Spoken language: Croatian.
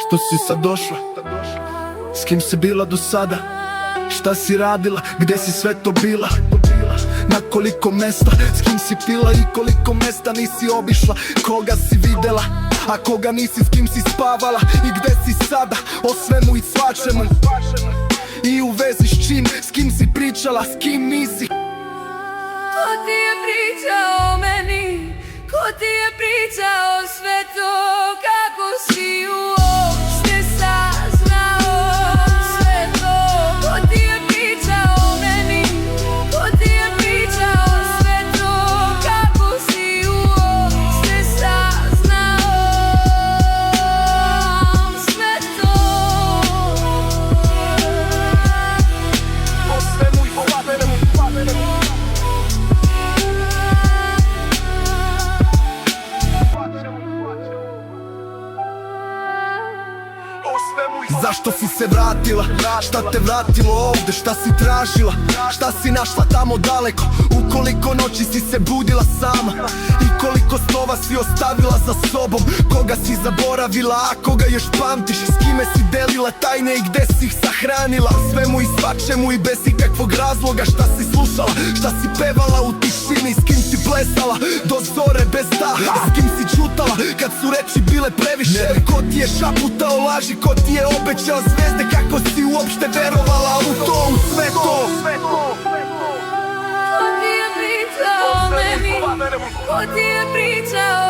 Zašto si sad došla? S kim si bila do sada? Šta si radila? Gde si sve to bila? Na koliko mesta? S kim si pila i koliko mesta nisi obišla? Koga si videla? A koga nisi, s kim si spavala? I gde si sada? O svemu i svačemu. I u vezi s čim? S kim si pričala, s kim nisi? Ko ti je pričao o meni? Ko ti je pričao sve to? Kako si uopšte saznao sve to? Ko ti je pričao o meni? Ko ti je pričao sve to? Kako si uopšte saznao sve to? O svemu i svačemu. Zašto si se vratila? Šta te vratilo ovde? Šta si tražila? Šta si našla tamo daleko? U koliko noći si se budila sama? I koliko snova si ostavila za sobom? Koga si zaboravila, a koga još pamtiš? S kime si delila tajne i gde si ih sahranila? Svemu i svačemu i bez ikakvog razloga. Šta si slušala? Šta si pevala u tišini? S kim si plesala do zore bez daha? S kim si čutala kad su reči bile previše? Ko ti je šaputao laži? Ko ti je obećao zvezde? Kako si uopšte verovala u to, u sve to? Ko ti je pričao o meni? Ko ti je pričao